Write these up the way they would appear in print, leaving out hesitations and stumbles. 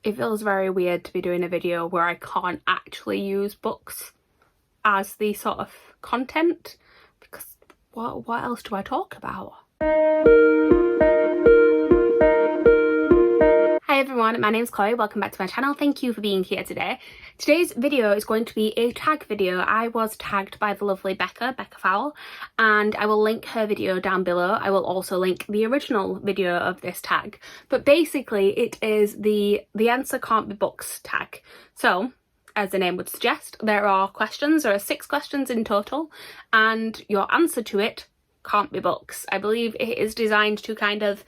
it feels very weird to be doing a video where I can't actually use books as the sort of content, because what else do I talk about? Hi everyone, my name's Chloe, welcome back to my channel. Thank you for being here today. Today's video is going to be a tag video. I was tagged by the lovely Becca Fowle, and I will link her video down below. I will also link the original video of this tag. But basically it is the answer can't be books tag. So, as the name would suggest, there are 6 questions in total, and your answer to it can't be books. I believe it is designed to kind of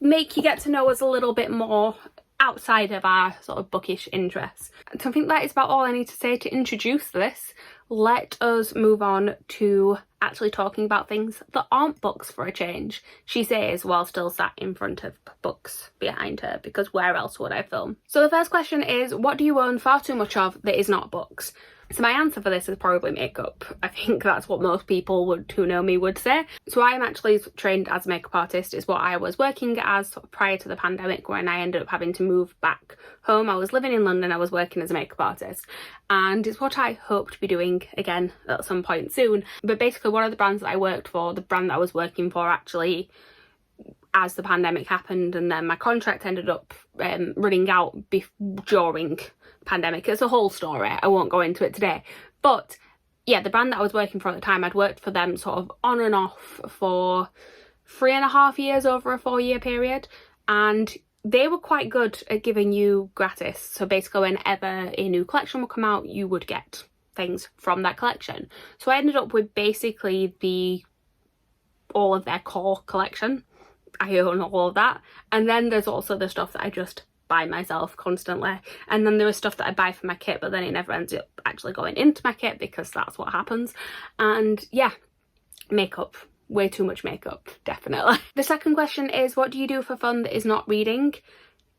make you get to know us a little bit more outside of our sort of bookish interests. So I think that is about all I need to say to introduce this. Let us move on to actually talking about things that aren't books for a change, she says, while still sat in front of books behind her, because where else would I film? So the first question is, what do you own far too much of that is not books? So my answer for this is probably makeup. I think that's what most people who know me would say. So I am actually trained as a makeup artist. It's what I was working as sort of prior to the pandemic, when I ended up having to move back home. I was living in London, I was working as a makeup artist, and it's what I hope to be doing again at some point soon. But basically one of the brands that I worked for, the brand that I was working for actually, as the pandemic happened and then my contract ended up running out during pandemic. It's a whole story, I won't go into it today. But yeah, the brand that I was working for at the time, I'd worked for them sort of on and off for 3.5 years over a 4-year period, and they were quite good at giving you gratis. So basically whenever a new collection would come out, you would get things from that collection. So I ended up with basically all of their core collection. I own all of that, and then there's also the stuff that I just buy myself constantly, and then there is stuff that I buy for my kit, but then it never ends up actually going into my kit because that's what happens. And yeah, makeup, way too much makeup, definitely. The second question is, what do you do for fun that is not reading?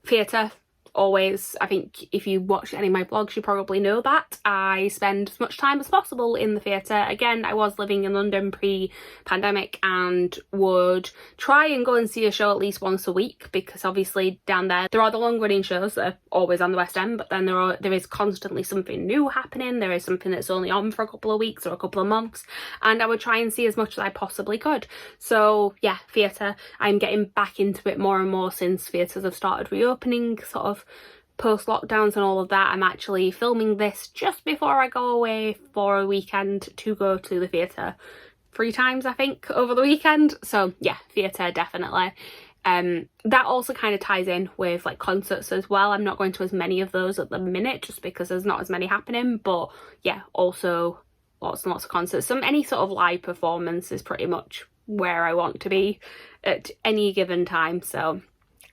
Theatre, always. I think if you watch any of my vlogs, you probably know that I spend as much time as possible in the theatre. Again, I was living in London pre-pandemic and would try and go and see a show at least once a week, because obviously down there are the long running shows that are always on the West End, but then there is constantly something new happening. There is something that's only on for a couple of weeks or a couple of months, and I would try and see as much as I possibly could. So yeah, theatre. I'm getting back into it more and more since theatres have started reopening, sort of post lockdowns and all of that. I'm actually filming this just before I go away for a weekend to go to the theatre 3 times, I think, over the weekend. So yeah, theatre, definitely. That also kind of ties in with like concerts as well. I'm not going to as many of those at the minute just because there's not as many happening, but yeah, also lots and lots of concerts. Any sort of live performance is pretty much where I want to be at any given time. So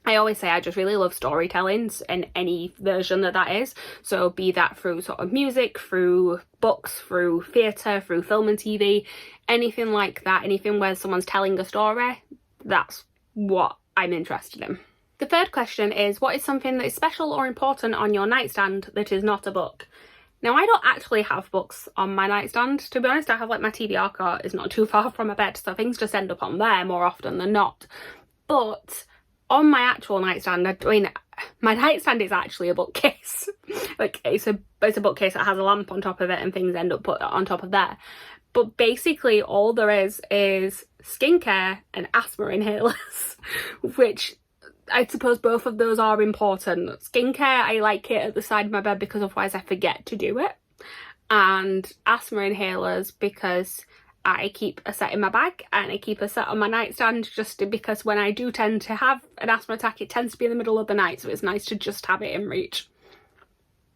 I always say I just really love storytelling in any version that is. So be that through sort of music, through books, through theatre, through film and TV, anything like that, anything where someone's telling a story, that's what I'm interested in. The third question is, what is something that is special or important on your nightstand that is not a book? Now, I don't actually have books on my nightstand. To be honest, I have like my TBR cart is not too far from my bed, so things just end up on there more often than not. But on my actual nightstand, I mean, my nightstand is actually a bookcase. Like, it's a bookcase that has a lamp on top of it and things end up put on top of there. But basically all there is skincare and asthma inhalers, which I suppose both of those are important. Skincare, I like it at the side of my bed because otherwise I forget to do it. And asthma inhalers because I keep a set in my bag and I keep a set on my nightstand, just because when I do tend to have an asthma attack, it tends to be in the middle of the night, so it's nice to just have it in reach.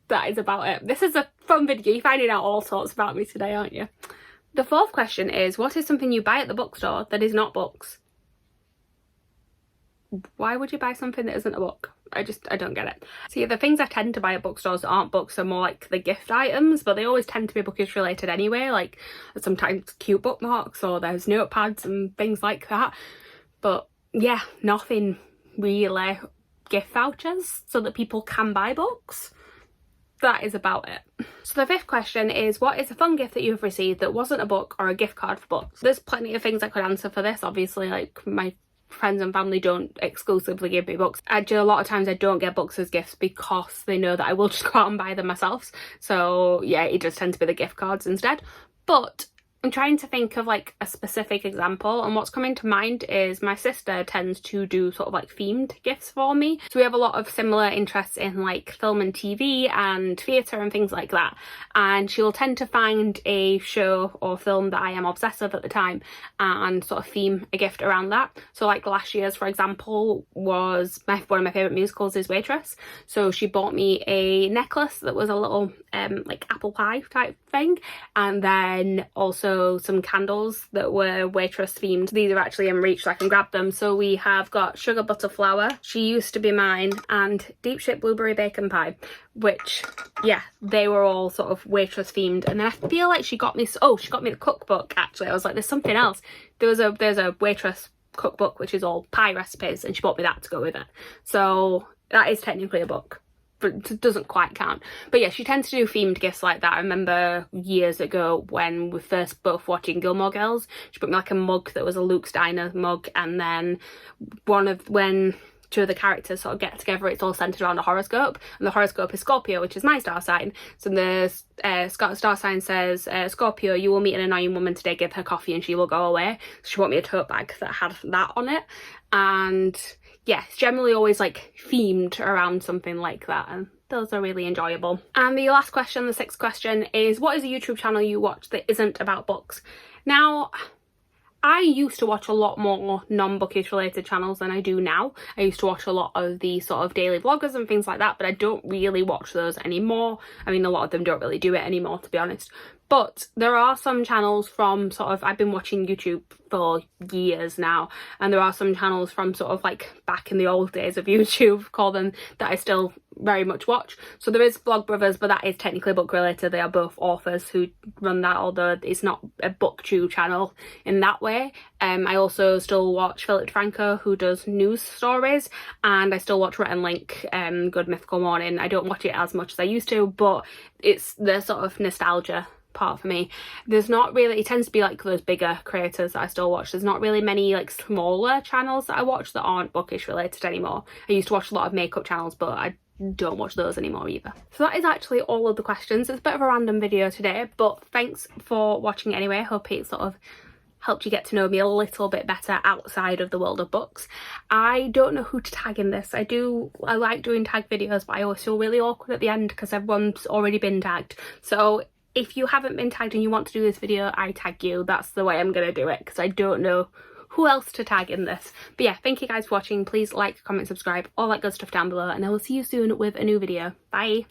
That is about it. This is a fun video. You're finding out all sorts about me today, aren't you? The fourth question is, what is something you buy at the bookstore that is not books? Why would you buy something that isn't a book? I don't get it. See, the things I tend to buy at bookstores that aren't books are more like the gift items, but they always tend to be bookish related anyway, like sometimes cute bookmarks or there's notepads and things like that. But yeah, nothing really gift vouchers so that people can buy books. That is about it. So the fifth question is, what is a fun gift that you've received that wasn't a book or a gift card for books? There's plenty of things I could answer for this, obviously, like my friends and family don't exclusively give me books. Actually, a lot of times I don't get books as gifts because they know that I will just go out and buy them myself. So yeah, it just tends to be the gift cards instead. But I'm trying to think of like a specific example, and what's coming to mind is my sister tends to do sort of like themed gifts for me. So we have a lot of similar interests in like film and TV and theatre and things like that, and she'll tend to find a show or film that I am obsessed with at the time and sort of theme a gift around that. So like last year's, for example, was one of my favourite musicals is Waitress. So she bought me a necklace that was a little like apple pie type thing, and then also some candles that were Waitress themed. These are actually in reach so I can grab them. So we have got Sugar Butter Flower, She Used to Be Mine, and Deep Ship Blueberry Bacon Pie, which yeah, they were all sort of Waitress themed. And then I feel like she got me, oh, she got me the cookbook actually. I was like, there's something else. There's a Waitress cookbook which is all pie recipes, and she bought me that to go with it. So that is technically a book, but it doesn't quite count. But yeah, she tends to do themed gifts like that. I remember years ago when we first both watching Gilmore Girls, she put me like a mug that was a Luke's Diner mug, and then when two of the characters sort of get together, it's all centered around a horoscope, and the horoscope is Scorpio, which is my star sign. So the star sign says, Scorpio, you will meet an annoying woman today, give her coffee and she will go away. So she bought me a tote bag that had that on it, and yeah, it's generally always like themed around something like that, and those are really enjoyable. And the last question, the sixth question, is what is a YouTube channel you watch that isn't about books? Now, I used to watch a lot more non-bookish related channels than I do now. I used to watch a lot of the sort of daily vloggers and things like that, but I don't really watch those anymore. I mean, a lot of them don't really do it anymore, to be honest. But there are some channels from sort of, I've been watching YouTube for years now, and there are some channels from sort of like back in the old days of YouTube, call them, that I still very much watch. So there is Vlogbrothers, but that is technically book related. They are both authors who run that, although it's not a booktube channel in that way. I also still watch Philip DeFranco, who does news stories, and I still watch Rhett and Link, Good Mythical Morning. I don't watch it as much as I used to, but it's the sort of nostalgia part for me. There's not really, it tends to be like those bigger creators that I still watch. There's not really many like smaller channels that I watch that aren't bookish related anymore. I used to watch a lot of makeup channels, but I don't watch those anymore either. So that is actually all of the questions. It's a bit of a random video today, but thanks for watching anyway. I hope it sort of helped you get to know me a little bit better outside of the world of books. I don't know who to tag in this. I like doing tag videos, but I always feel really awkward at the end because everyone's already been tagged. So if you haven't been tagged and you want to do this video, I tag you. That's the way I'm going to do it, because I don't know who else to tag in this. But yeah, thank you guys for watching. Please like, comment, subscribe, all that good stuff down below, and I will see you soon with a new video. Bye.